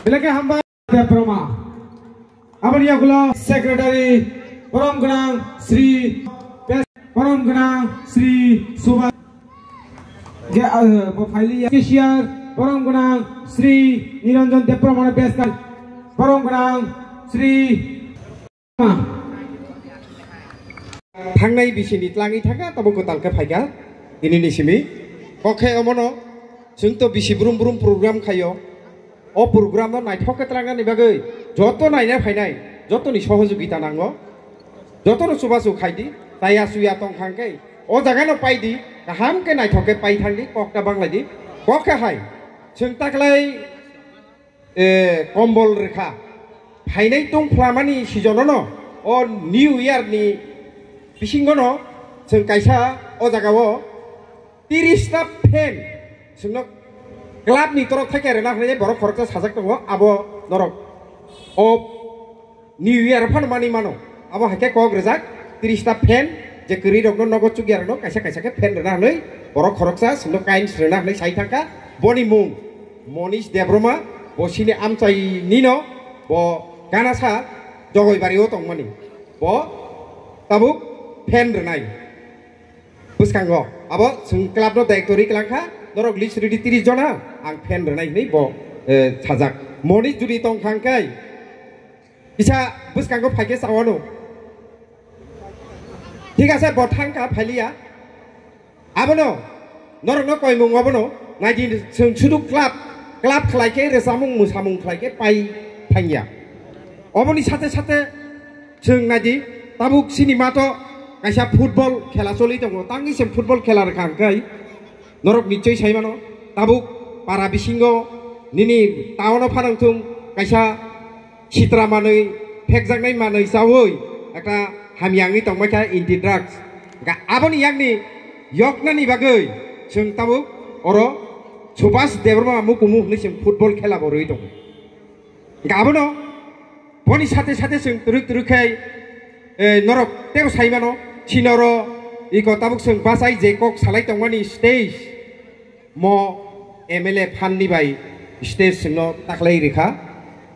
Belakang hamba Deproma. Abang dia gula Sekretari Param Genang Sri Param Genang Sri Subha. Faili Cashier Param Genang Sri Niranjan Deproma Beskal Param Genang Sri. Tangnai bisini tlangi thaga tabo ko talka phaiga ini nisimi kokhe omono jungto bisi brum brum program khayo o program no naithok ketranga ni bagai joto naina phainai joto ni sohojogita nango joto no subasu khaidi taya suya tong khangkai o jaga no paidi kaham ke naithok ke pai thangdi kokta bangladi kokhe hai jung taklai kombol rekha phainai tong phlamani sijono no o new year ni Bisingono, jeng kaisa o jagao 30টা fan jengno club ni torok theke rena hne borok khorokta sajak tongo abo norok o new year phanmani mano abo hake kok rejak 30টা fan je kri rokno nogo chugiar no kaisa kaisa ke fan rena hne borok khoroksa jengno kain rena hne sai thangka boni mung Monish Debroma bosini amchai nino bo ganasa jogoi bari o tongmani bo tabuk fan renai buskango abo sung club no directory kelangkha norok list ready 30 jona ang fan renai nei bo sajak moni judi tong khangkai isa buskango phaike sawano ঠিক আছে bo thangka phailia abono norok no koi mung abono naidi sung sudu club khlaike resamung musamung khlaike pai thangya oboni sate sate sung naidi tabuk cinema to kaisa football khela choli tongo tangi sem football khela rakangkai norok nichoi saimano tabuk para bisingo nini taono phanangthung kaisa chitra manui phekjaknai manui sawoi ekta hamyangni tongmaika anti drugs ga aboni yakni yoknani bagai jeng tabuk oro Subhas Debroma mukumu ni sem football khela boroi dong ga abono boni sate sate jeng turuk kai norok teo saimano Chinoro iko tabuk sung basai jekok salai tongmani stage mo MLA phanni bai stage sungno taklai rekha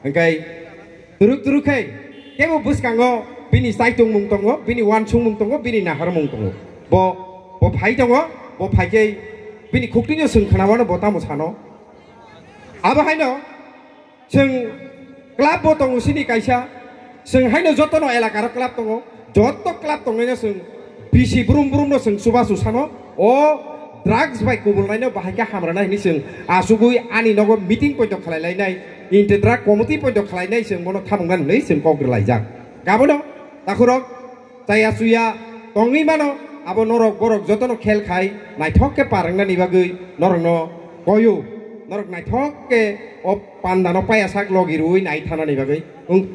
angkai turuk kai tebo buskango bini saitung mung tongo bini wansung mung tongo bini nahar mung tongo bo phai tongo bo phai ke bini khuktinyo sung khanawano bo tamo sano aba haino sung club bo tongo sini kaisa sung haino jotono elakar club tongo joto club tongena sung bisi brum brum no sung subasu sano o drugs bai kubulnai no bahaka hamrana ni sung asugui ani nogo meeting point khalai nai inte drug committee point khalai nai sung mono thamungnan nei sung kogrlai jak gabono takhurok taya suya tongi mano abo norok borok jotono khel khai naithok ke parangna ni bagui norok no koyu norok naithok ke o pandano paya sak logirui nai thana ni bagui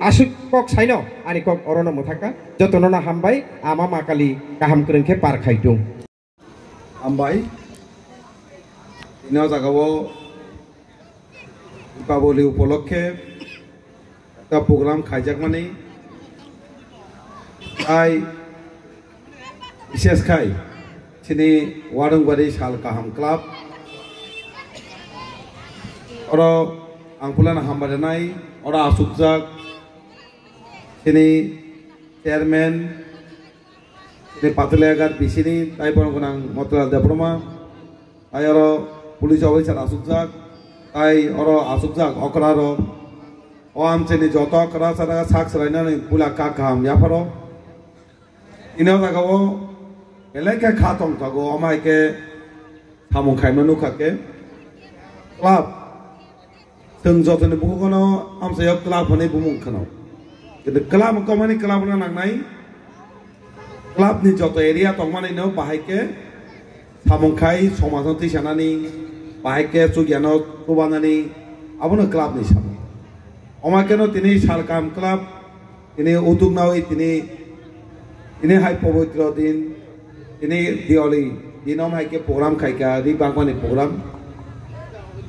asuk kok saino ani kok orono muthaka jotono na hambai ama makali kaham krengke par khaitung hambai ino jagao Dipaboli উপলক্ষে একটা programme খাইজাক মানে ai বিশেষ খাই sini warungbaри sal kaham club oro angpulan hambadanai ora asukjak sini chairman sini patulagar bisini taipon gunang Motilal Debroma ai oro police officer asukjak ai oro asukjak okraro o amcheni joto kra sara sak saraina pula ka kaham yaparo ino jagao eleka khatong tago amai ke thamung khaimanu khake club teng jotone bukono amsayo club hone bumung khano কিন্তু club komani club na nangnai club ni joto area tongmani no bahaike thamung khai somajon tisanani bahaike chugiano tubanani abono club ni sam omakeno tini salkam club tini udugnawi tini hai pavitro din ini dioli dinom hai ke program khai ka di bangmani program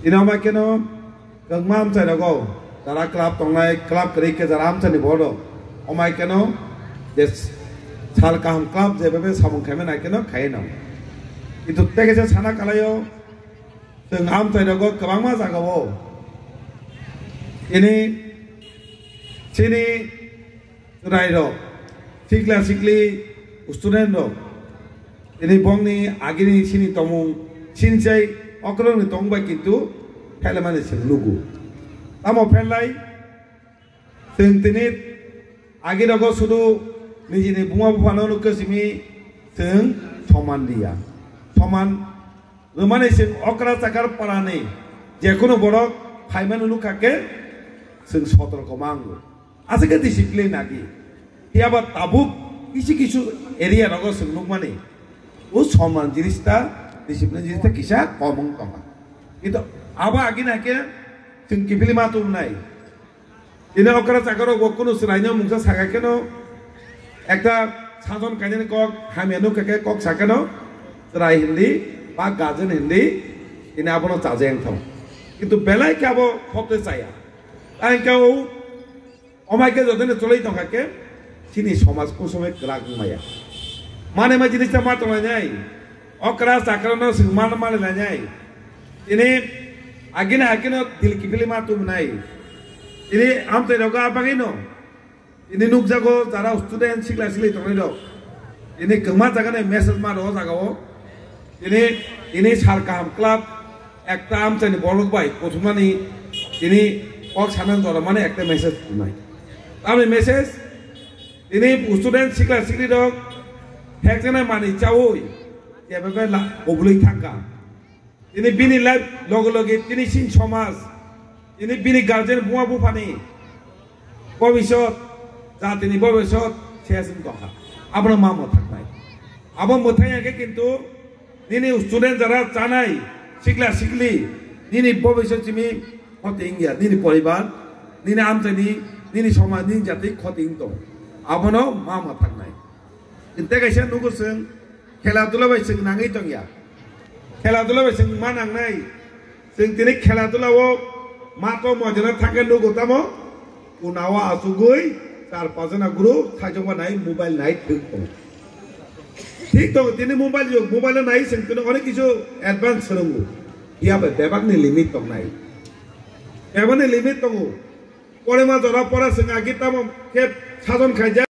dinom hai ke no gangmam chai dago dara club tongnai club kri ke jaram chani bodo omai ke no des sal kaham club je bebe samung khai men hai ke no khai no itu tege je sana kalayo jeng am chai dago kabangma jagao ini sini rai rok sikla sikli student rok ini bong ni agini sini tomung sincai okrong ni tongba kintu pelamane sing lugu amo pelai sing tinit agi rogo sudu nijini bunga bufano nuke simi sing thoman dia thoman rumane sing okra sakar parane jekono borok phaiman nukake sing sotorko mangu asike disiplin agi hiaba tabuk kisi kisu area rogo sing nukmane o thoman jinista disiplin jinista kisa komong tonga itu aba agi nake sing kipili matum nai ini okra sakaro gokuno sraino mungsa sagakeno ekta sajon kanyani kok hamianu keke kok sakano rai hindi ba gajen hindi ini abono chajeng thong কিন্তু বেলায় কে আবো হতে চাইয়া তাই কেউ অমাইকে যতনে চলেই থাকাকে চিনি সমাজ কোন সময় গ্রাগ মায়া মানে মা জিনিসটা মাত্র না যাই অকরা চাকরানো সিংমান মানে না যাই তিনি আগিনা আগিনা দিল কিফিলি মাতুম নাই তিনি আমতে রগা বাগিনো তিনি নুক জাগো যারা স্টুডেন্ট শিখলা শিখলি তখন রক তিনি গমা জাগানে মেসেজ মারো জাগাও তিনি সারকাম ক্লাব একটা আমচানি বড়ক ভাই প্রথমানি তিনি কক সানান জরা মানে একটা মেসেজ নাই আমি মেসেজ তিনি স্টুডেন্ট শিখলা শিখলি রক একজনে মানি চাওই এভাবে ওগুলোই থাকা তিনি বিনি লাইফ লগে লগে তিনি সিন সমাজ তিনি বিনি গার্জেন বুয়া বুফানি ভবিষ্যৎ যা তিনি ভবিষ্যৎ শেষিন কথা আপনার মা মত থাকনাই আবার মথাই আগে কিন্তু তিনি স্টুডেন্ট যারা জানাই শিখলা শিখলি নিনি ভবিষ্যৎ চিমি ক্ষতি ইঙ্গিয়া নিনি পরিবার নিনি আমচানি নিনি সমাজ নিনি জাতি ক্ষতি ইং দं আবনো মা মত থাকনাই কিন্তু গাইসা নুগুসং খেলাধুলা বাইসং নাঙै দंया খেলাধুলা বাইসং মা নাंनाय जों दिनै খেলাধুলাও মাতো মজনা থাকে নুগুতামো উনাওয়া আসুগৈ চার পাঁচজনা গ্রুপ থাইজংবা নাই মোবাইল নাই ঠিক তো তিনি মোবাইল যুগ মোবাইলে নাই जों কোনো অনেক কিছু অ্যাডভান্স সোলোঙ্গু ইয়াবে বেবাকনি লিমিট দं নাই বেবাকনি লিমিট দं পরে মা জরা পড়া जों আগিতামো কে সাজন খাইজা